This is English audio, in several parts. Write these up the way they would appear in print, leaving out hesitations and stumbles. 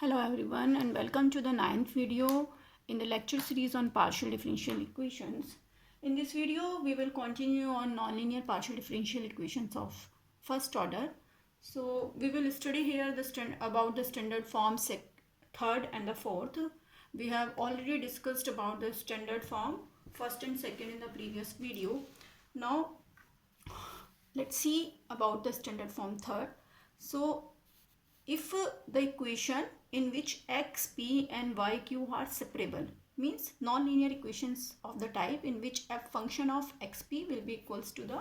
Hello everyone and welcome to the 9th video in the lecture series on partial differential equations. In this video we will continue on nonlinear partial differential equations of first order. So we will study here about the standard form third and the fourth. We have already discussed about the standard form first and second in the previous video. Now let's see about the standard form third. So if the equation in which x, p and y, q are separable, means nonlinear equations of the type in which f function of xp will be equals to the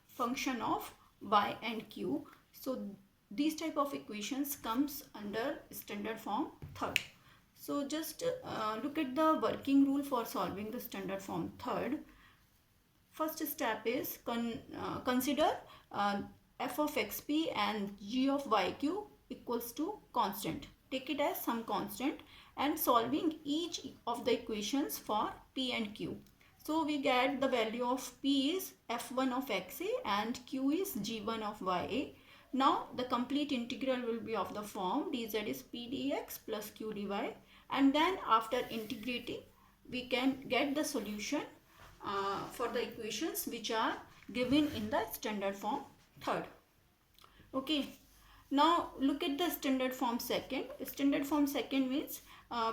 function of y and q. So these type of equations comes under standard form third. So just look at the working rule for solving the standard form third. First step is consider f of xp and g of yq equals to constant. Take it as some constant and solving each of the equations for p and q. So we get the value of p is f1 of xa and q is g1 of ya. Now the complete integral will be of the form dz is p dx plus q dy, and then after integrating we can get the solution for the equations which are given in the standard form third. Okay. Now look at the standard form second. Standard form second means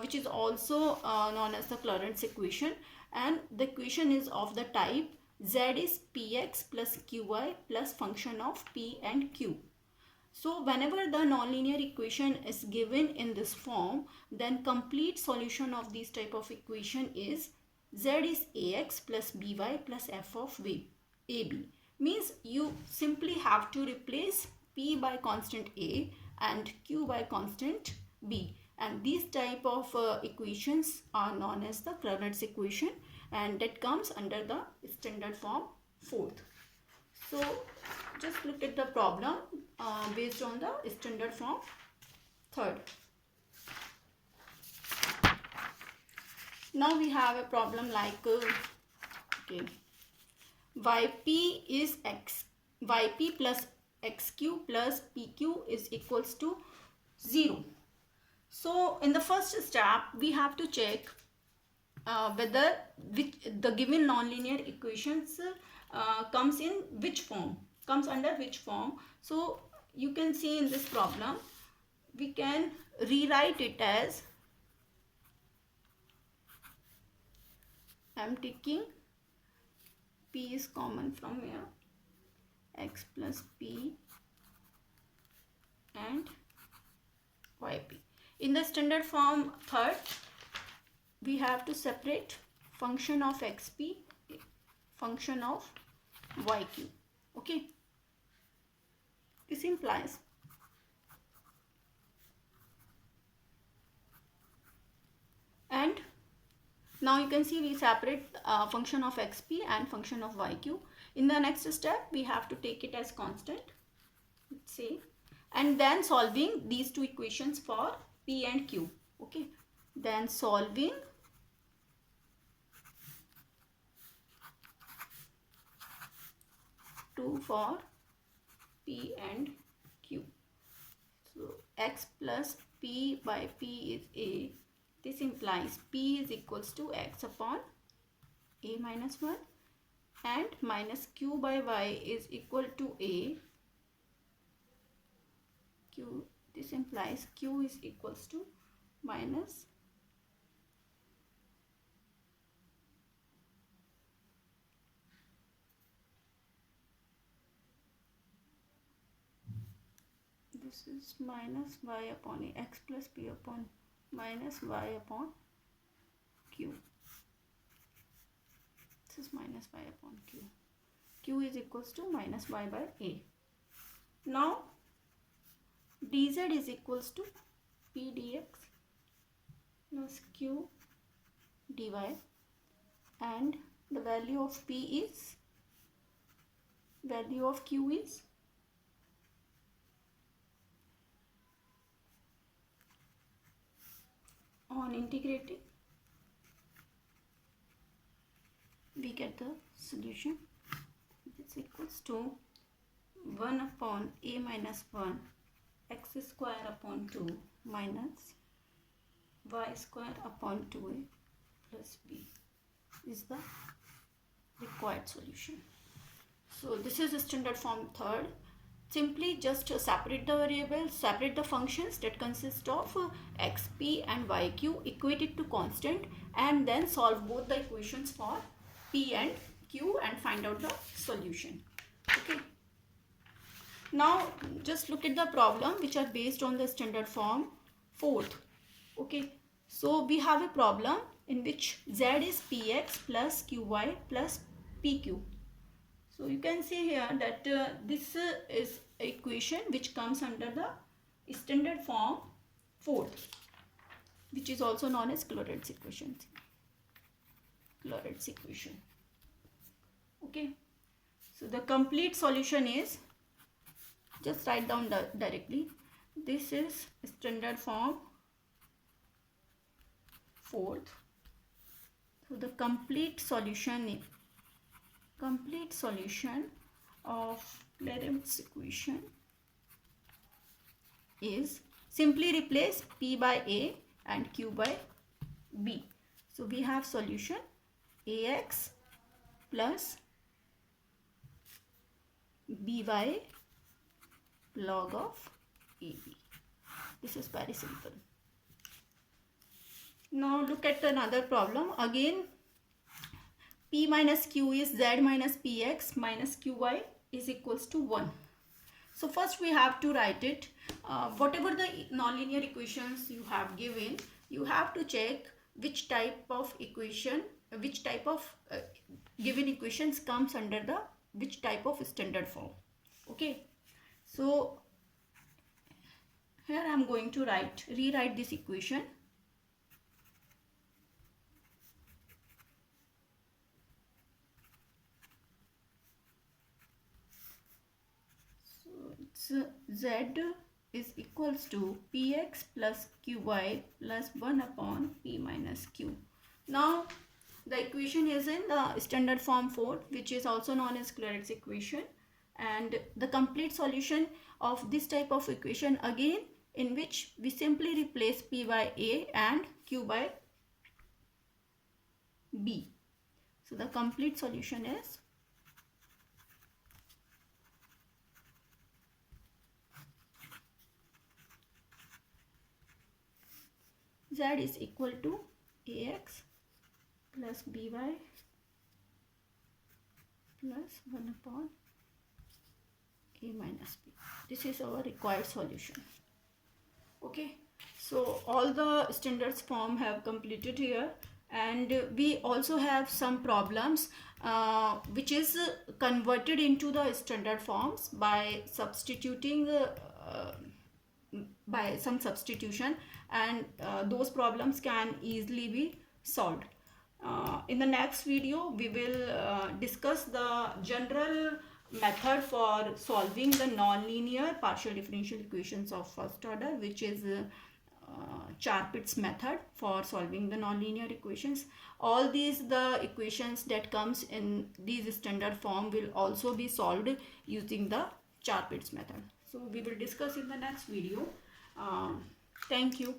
which is also known as the Clauren's equation, and the equation is of the type z is px plus qy plus function of p and q. So whenever the nonlinear equation is given in this form, then complete solution of this type of equation is z is ax plus by plus f of ab. Means you simply have to replace p by constant a and q by constant b, and these type of equations are known as the Clauren's equation, and that comes under the standard form fourth. So just look at the problem based on the standard form third. Now we have a problem like okay, yp is yp plus xq plus pq is equals to 0. So in the first step we have to check whether the given nonlinear equations comes in which form, comes under which form. So you can see in this problem we can rewrite it as, I am taking p is common from here, x plus p and yp. In the standard form third we have to separate function of xp, function of yq. Okay, this implies and now you can see we separate function of xp and function of yq. In the next step we have to take it as constant, let's say, and then solving these two equations for p and q. Okay, then solving for p and q. So x plus p by p is a. This implies p is equals to x upon a minus 1 and minus q by y is equal to a. Q, this implies q is equals to minus this is minus y upon a, x plus p upon minus y upon q. This is minus y upon q. Q is equals to minus y by a. Now dz is equals to p dx plus q dy, and the value of p is, value of q is on integrating we get the solution. This equals to 1 upon a minus 1 x square upon 2 minus y square upon 2a plus b is the required solution. So this is the standard form third. Simply just separate the variables, separate the functions that consist of xp and yq, equate it to constant, and then solve both the equations for p and q and find out the solution. Okay. Now just look at the problem which are based on the standard form fourth. Okay. So we have a problem in which z is px plus qy plus pq. So you can see here that this is equation which comes under the standard form fourth, which is also known as Claude's equation. Claude's equation. Okay. So the complete solution is, just write down directly. This is standard form fourth. So the complete solution of Claude's equation is, simply replace p by a and q by b. So we have solution ax plus by log of ab. This is very simple. Now look at another problem. Again, p minus q is z minus px minus qy is equals to 1. So first we have to write it. Whatever the nonlinear equations you have given, you have to check which type of equation, which type of given equations comes under the which type of standard form. Okay. So here I am going to rewrite this equation. So z is equals to px plus qy plus 1 upon p minus q. Now the equation is in the standard form 4, which is also known as Claude's equation, and the complete solution of this type of equation, again, in which we simply replace p by a and q by b. So the complete solution is z is equal to ax plus by plus 1 upon a minus b. This is our required solution. Okay, so all the standards form have completed here, and we also have some problems which is converted into the standard forms by substituting by some substitution, and those problems can easily be solved. In the next video we will discuss the general method for solving the nonlinear partial differential equations of first order, which is Charpit's method for solving the nonlinear equations. All the equations that comes in these standard form will also be solved using the Charpit's method. So we will discuss in the next video. Thank you.